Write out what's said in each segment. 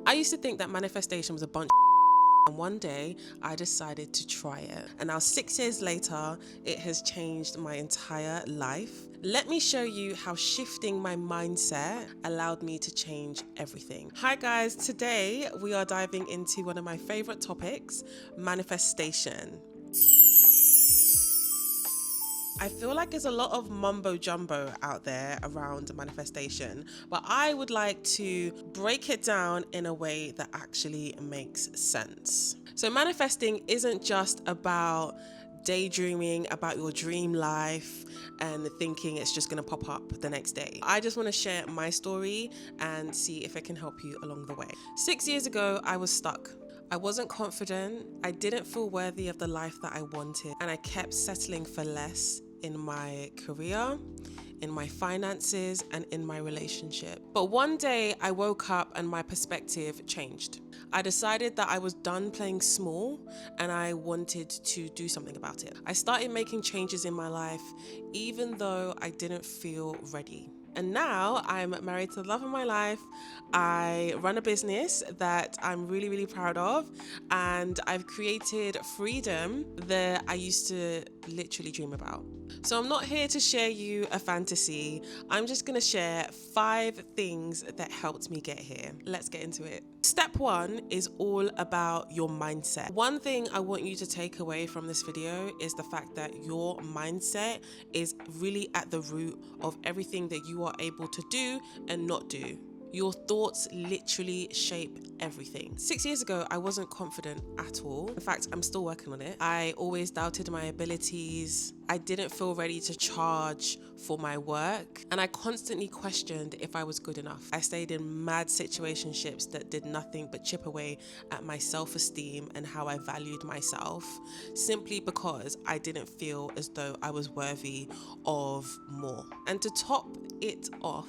I used to think that manifestation was a bunch and one day I decided to try it. And now 6 years later, it has changed my entire life. Let me show you how shifting my mindset allowed me to change everything. Hi guys, today we are diving into one of my favorite topics, manifestation. I feel like there's a lot of mumbo jumbo out there around manifestation, but I would like to break it down in a way that actually makes sense. So manifesting isn't just about daydreaming about your dream life and thinking it's just gonna pop up the next day. I just want to share my story and see if it can help you along the way. 6 years ago, I was stuck. I wasn't confident, I didn't feel worthy of the life that I wanted, and I kept settling for less in my career, in my finances, and in my relationship. But one day I woke up and my perspective changed. I decided that I was done playing small and I wanted to do something about it. I started making changes in my life even though I didn't feel ready. And now I'm married to the love of my life. I run a business that I'm really, really proud of. And I've created freedom that I used to literally dream about. So I'm not here to share you a fantasy. I'm just gonna share 5 things that helped me get here. Let's get into it. Step 1 is all about your mindset. One thing I want you to take away from this video is the fact that your mindset is really at the root of everything that you are able to do and not do. Your thoughts literally shape everything. 6 years ago, I wasn't confident at all. In fact, I'm still working on it. I always doubted my abilities. I didn't feel ready to charge for my work. And I constantly questioned if I was good enough. I stayed in mad situationships that did nothing but chip away at my self-esteem and how I valued myself, simply because I didn't feel as though I was worthy of more. And to top it off,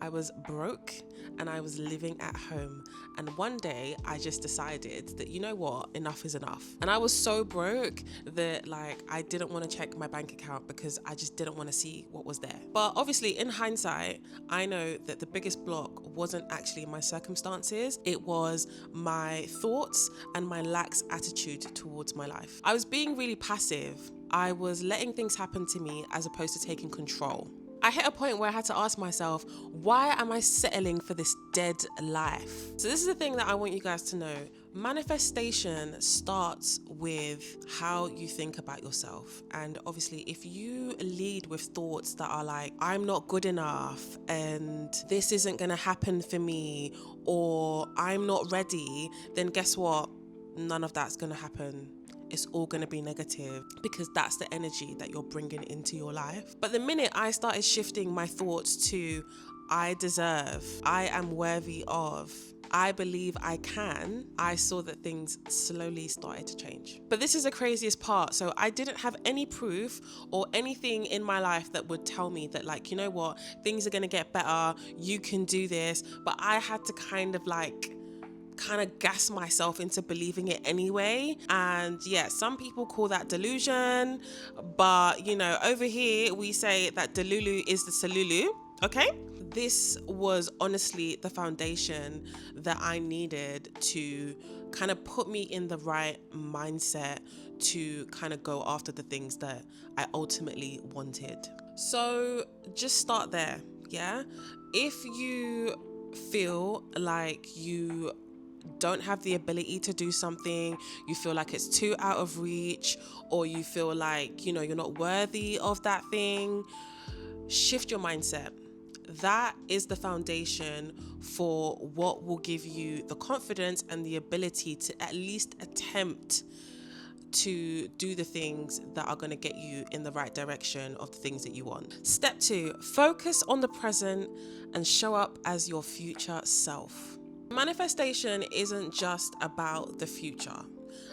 I was broke and I was living at home. And one day I just decided that, you know what, enough is enough. And I was so broke that I didn't want to check my bank account because I just didn't want to see what was there. But obviously in hindsight, I know that the biggest block wasn't actually my circumstances. It was my thoughts and my lax attitude towards my life. I was being really passive. I was letting things happen to me as opposed to taking control. I hit a point where I had to ask myself, why am I settling for this dead life? So this is the thing that I want you guys to know. Manifestation starts with how you think about yourself. And obviously, if you lead with thoughts that are like, I'm not good enough and this isn't gonna happen for me, or I'm not ready, then guess what? None of that's gonna happen. It's all going to be negative because that's the energy that you're bringing into your life. But the minute I started shifting my thoughts to I deserve, I am worthy of, I believe I can, I saw that things slowly started to change. But this is the craziest part. So I didn't have any proof or anything in my life that would tell me that, you know what, things are going to get better, you can do this. But I had to kind of gas myself into believing it anyway. And yeah, some people call that delusion, but over here we say that Delulu is the Salulu. Okay, this was honestly the foundation that I needed to kind of put me in the right mindset to kind of go after the things that I ultimately wanted. So just start there. Yeah, if you feel like you don't have the ability to do something, you feel like it's too out of reach, or you feel like you're not worthy of that thing, shift your mindset. That is the foundation for what will give you the confidence and the ability to at least attempt to do the things that are going to get you in the right direction of the things that you want. Step 2, focus on the present and show up as your future self. Manifestation isn't just about the future.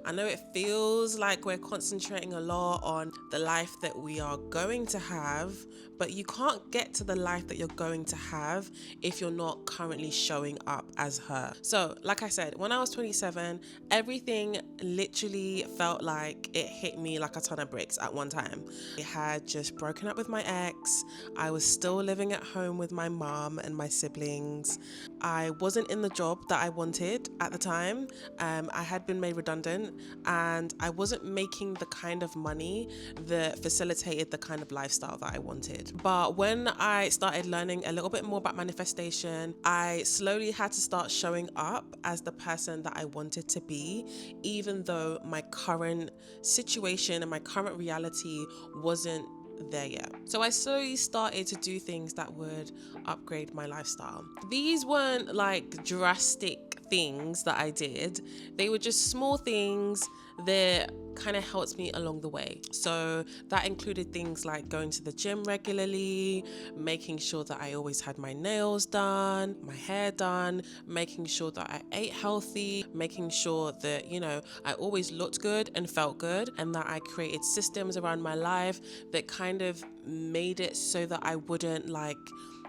I know it feels like we're concentrating a lot on the life that we are going to have, but you can't get to the life that you're going to have if you're not currently showing up as her. So, like I said, when I was 27, everything literally felt like it hit me like a ton of bricks at one time. I had just broken up with my ex. I was still living at home with my mom and my siblings. I wasn't in the job that I wanted at the time. I had been made redundant, and I wasn't making the kind of money that facilitated the kind of lifestyle that I wanted. But when I started learning a little bit more about manifestation, I slowly had to start showing up as the person that I wanted to be, even though my current situation and my current reality wasn't there yet. So I slowly started to do things that would upgrade my lifestyle. These weren't like drastic things that I did, they were just small things that kind of helped me along the way. So that included things like going to the gym regularly, making sure that I always had my nails done, my hair done, making sure that I ate healthy, making sure that, you know, I always looked good and felt good, and that I created systems around my life that kind of made it so that I wouldn't like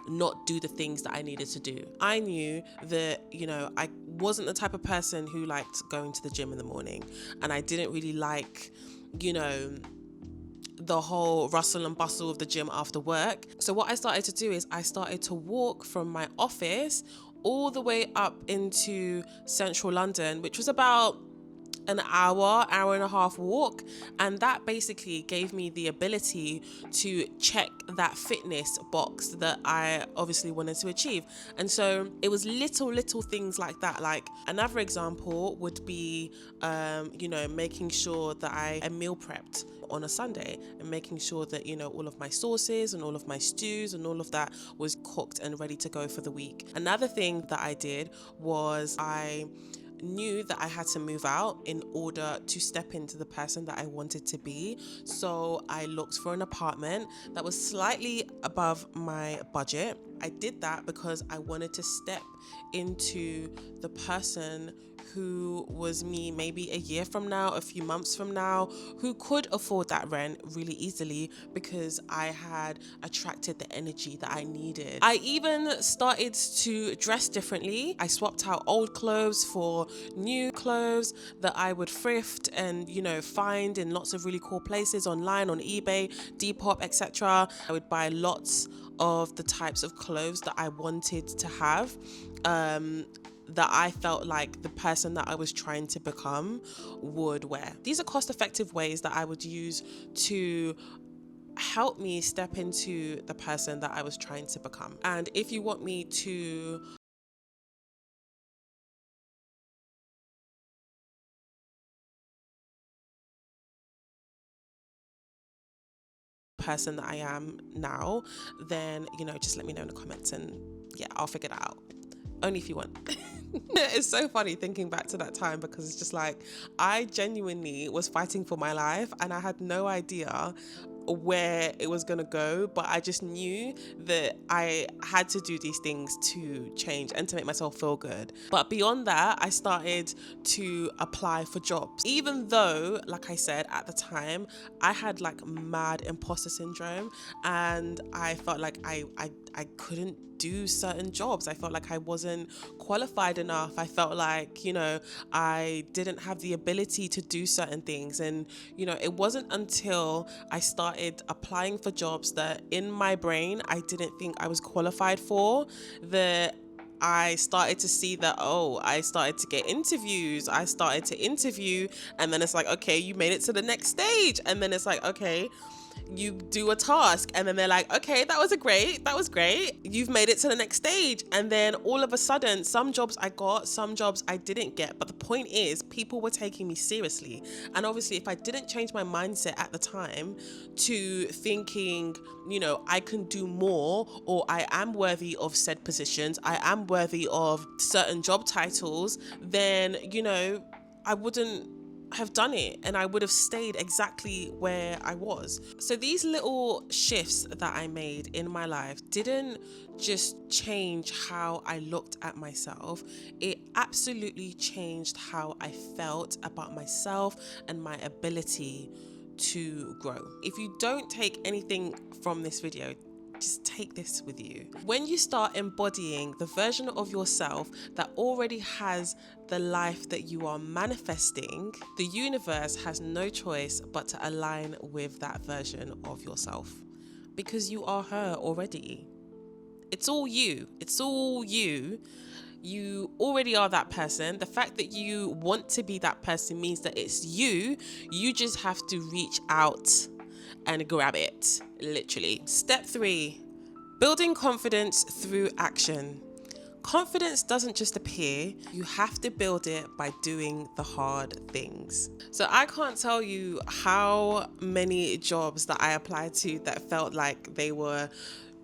not do the things that I needed to do. I knew that, you know, I wasn't the type of person who liked going to the gym in the morning, and I didn't really like, you know, the whole rustle and bustle of the gym after work. So what I started to do is I started to walk from my office all the way up into central London, which was about an hour and a half walk, and that basically gave me the ability to check that fitness box that I obviously wanted to achieve. And so it was little things like that. Like another example would be you know, making sure that I meal prepped on a Sunday, and making sure that, you know, all of my sauces and all of my stews and all of that was cooked and ready to go for the week. Another thing that I did was I knew that I had to move out in order to step into the person that I wanted to be. So I looked for an apartment that was slightly above my budget. I did that because I wanted to step into the person who was me maybe a year from now, a few months from now, who could afford that rent really easily because I had attracted the energy that I needed. I even started to dress differently. I swapped out old clothes for new clothes that I would thrift and, you know, find in lots of really cool places online, on eBay, Depop, etc. I would buy lots of the types of clothes that I wanted to have, that I felt like the person that I was trying to become would wear. These are cost-effective ways that I would use to help me step into the person that I was trying to become. And if you want me to person that I am now, then, you know, just let me know in the comments, and yeah, I'll figure that out. Only if you want. It's so funny thinking back to that time, because it's just like I genuinely was fighting for my life and I had no idea where it was gonna go, but I just knew that I had to do these things to change and to make myself feel good. But beyond that, I started to apply for jobs, even though, like I said, at the time I had like mad imposter syndrome, and I felt like I couldn't do certain jobs. I felt like I wasn't qualified enough. I felt like, you know, I didn't have the ability to do certain things. And, you know, it wasn't until I started applying for jobs that in my brain I didn't think I was qualified for, that I started to see that, oh, I started to get interviews. I started to interview, and then it's like, okay, you made it to the next stage. And then it's like, okay, you do a task, and then they're like, okay, that was great, you've made it to the next stage. And then all of a sudden, some jobs I got, some jobs I didn't get, but the point is people were taking me seriously. And obviously if I didn't change my mindset at the time to thinking, you know, I can do more, or I am worthy of said positions, I am worthy of certain job titles, then, you know, I wouldn't have done it and I would have stayed exactly where I was. So these little shifts that I made in my life didn't just change how I looked at myself, it absolutely changed how I felt about myself and my ability to grow. If you don't take anything from this video, just take this with you. When you start embodying the version of yourself that already has the life that you are manifesting, the universe has no choice but to align with that version of yourself, because you are her already. It's all you. It's all you. You already are that person. The fact that you want to be that person means that it's you. You just have to reach out and grab it, literally. Step 3, building confidence through action. Confidence doesn't just appear, you have to build it by doing the hard things. So I can't tell you how many jobs that I applied to that felt like they were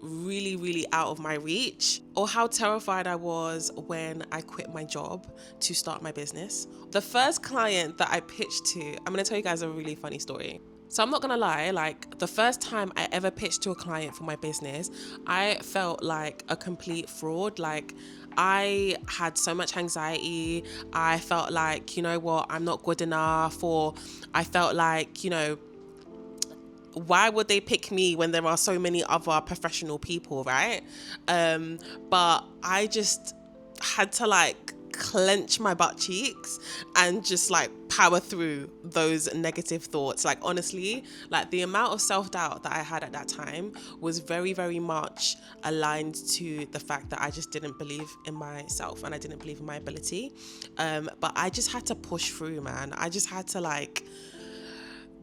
really out of my reach, or how terrified I was when I quit my job to start my business. The first client that I pitched to, I'm gonna tell you guys a really funny story. So I'm not gonna lie, like the first time I ever pitched to a client for my business, I felt like a complete fraud. Like I had so much anxiety. I felt like, you know what, I'm not good enough, or I felt like, you know, why would they pick me when there are so many other professional people, right? But I just had to like clench my butt cheeks and just like power through those negative thoughts. Like honestly, like the amount of self-doubt that I had at that time was very much aligned to the fact that I just didn't believe in myself and I didn't believe in my ability. But I just had to push through, man. I just had to like,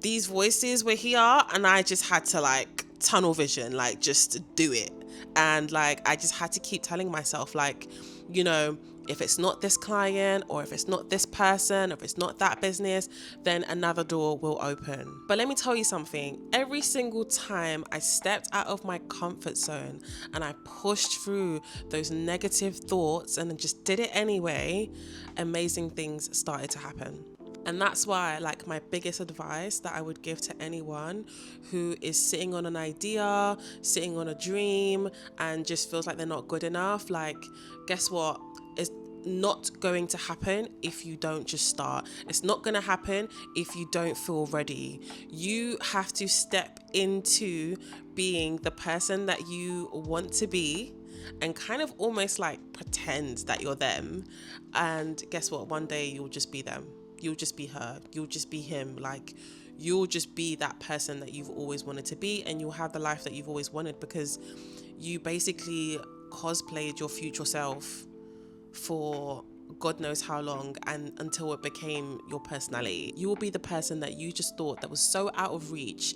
these voices were here and I just had to like tunnel vision, like just do it. And like I just had to keep telling myself, like, you know, if it's not this client, or if it's not this person, or if it's not that business, then another door will open. But let me tell you something, every single time I stepped out of my comfort zone and I pushed through those negative thoughts and then just did it anyway, amazing things started to happen. And that's why, like, my biggest advice that I would give to anyone who is sitting on an idea, sitting on a dream, and just feels like they're not good enough, like, guess what? It's not going to happen if you don't just start. It's not going to happen if you don't feel ready. You have to step into being the person that you want to be and kind of almost like pretend that you're them. And guess what? One day you'll just be them. You'll just be her. You'll just be him. Like, you'll just be that person that you've always wanted to be, and you'll have the life that you've always wanted because you basically cosplayed your future self for God knows how long, and until it became your personality. You will be the person that you just thought that was so out of reach.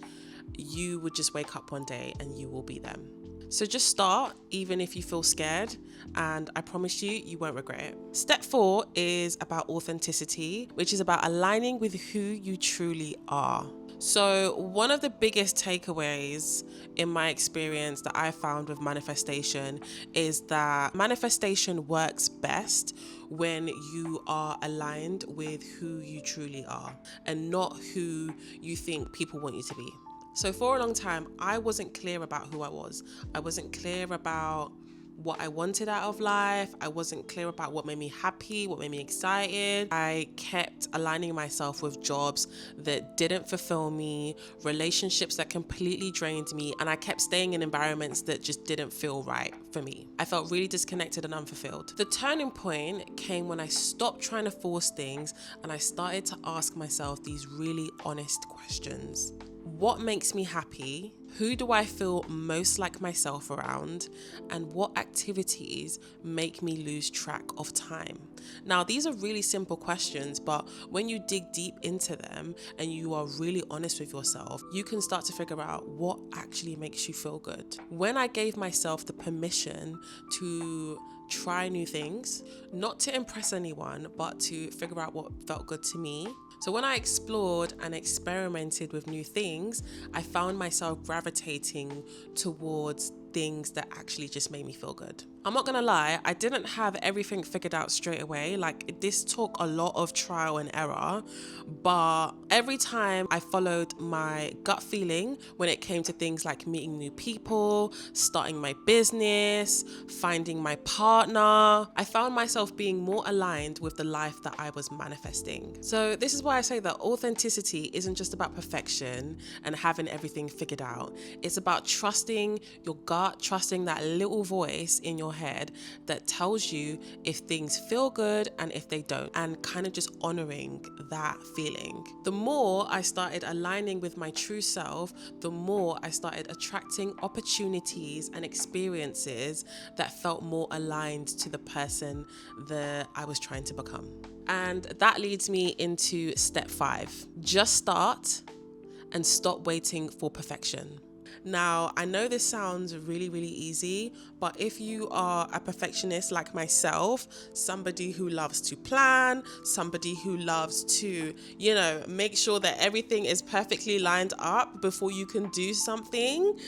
You would just wake up one day and you will be them. So just start, even if you feel scared, and I promise you, you won't regret it. Step 4 is about authenticity, which is about aligning with who you truly are. So one of the biggest takeaways in my experience that I found with manifestation is that manifestation works best when you are aligned with who you truly are and not who you think people want you to be. So for a long time, I wasn't clear about who I was. I wasn't clear about what I wanted out of life. I wasn't clear about what made me happy, what made me excited. I kept aligning myself with jobs that didn't fulfill me, relationships that completely drained me, and I kept staying in environments that just didn't feel right for me. I felt really disconnected and unfulfilled. The turning point came when I stopped trying to force things and I started to ask myself these really honest questions. What makes me happy? Who do I feel most like myself around? And what activities make me lose track of time? Now, these are really simple questions, but when you dig deep into them and you are really honest with yourself, you can start to figure out what actually makes you feel good. When I gave myself the permission to try new things, not to impress anyone, but to figure out what felt good to me. So when I explored and experimented with new things, I found myself gravitating towards things that actually just made me feel good. I'm not gonna lie, I didn't have everything figured out straight away. Like, this took a lot of trial and error, but every time I followed my gut feeling when it came to things like meeting new people, starting my business, finding my partner, I found myself being more aligned with the life that I was manifesting. So this is why I say that authenticity isn't just about perfection and having everything figured out. It's about trusting your gut, trusting that little voice in your head that tells you if things feel good and if they don't, and kind of just honoring that feeling. The more I started aligning with my true self, the more I started attracting opportunities and experiences that felt more aligned to the person that I was trying to become. And that leads me into step 5. Just start and stop waiting for perfection. Now, I know this sounds really, really easy, but if you are a perfectionist like myself, somebody who loves to plan, somebody who loves to, make sure that everything is perfectly lined up before you can do something,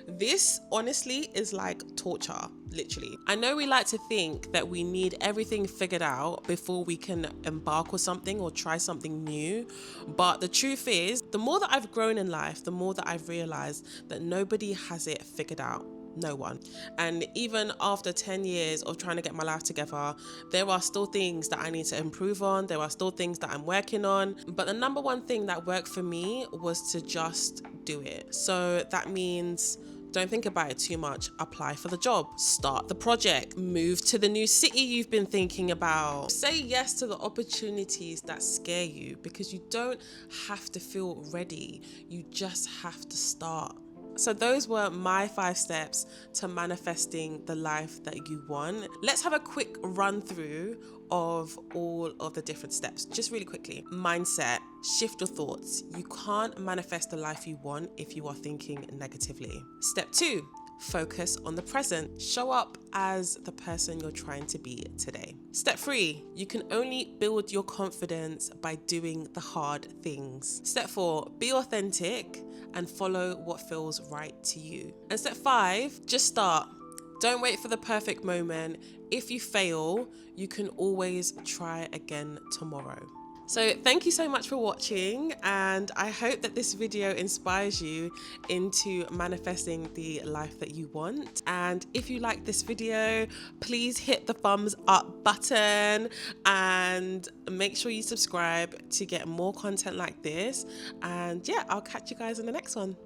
this honestly is like torture, literally. I know we like to think that we need everything figured out before we can embark on something or try something new. But the truth is, the more that I've grown in life, the more that I've realized that nobody has it figured out. No one. And even after 10 years of trying to get my life together, there are still things that I need to improve on. There are still things that I'm working on. But the number one thing that worked for me was to just do it. So that means don't think about it too much. Apply for the job, start the project, move to the new city you've been thinking about. Say yes to the opportunities that scare you, because you don't have to feel ready. You just have to start. So those were my 5 steps to manifesting the life that you want. Let's have a quick run through of all of the different steps, just really quickly. Mindset, shift your thoughts. You can't manifest the life you want if you are thinking negatively. Step 2, focus on the present. Show up as the person you're trying to be today. Step 3, you can only build your confidence by doing the hard things. Step 4, be authentic and follow what feels right to you. And step 5, just start. Don't wait for the perfect moment. If you fail, you can always try again tomorrow. So thank you so much for watching, and I hope that this video inspires you into manifesting the life that you want. And if you like this video, please hit the thumbs up button and make sure you subscribe to get more content like this. And yeah, I'll catch you guys in the next one.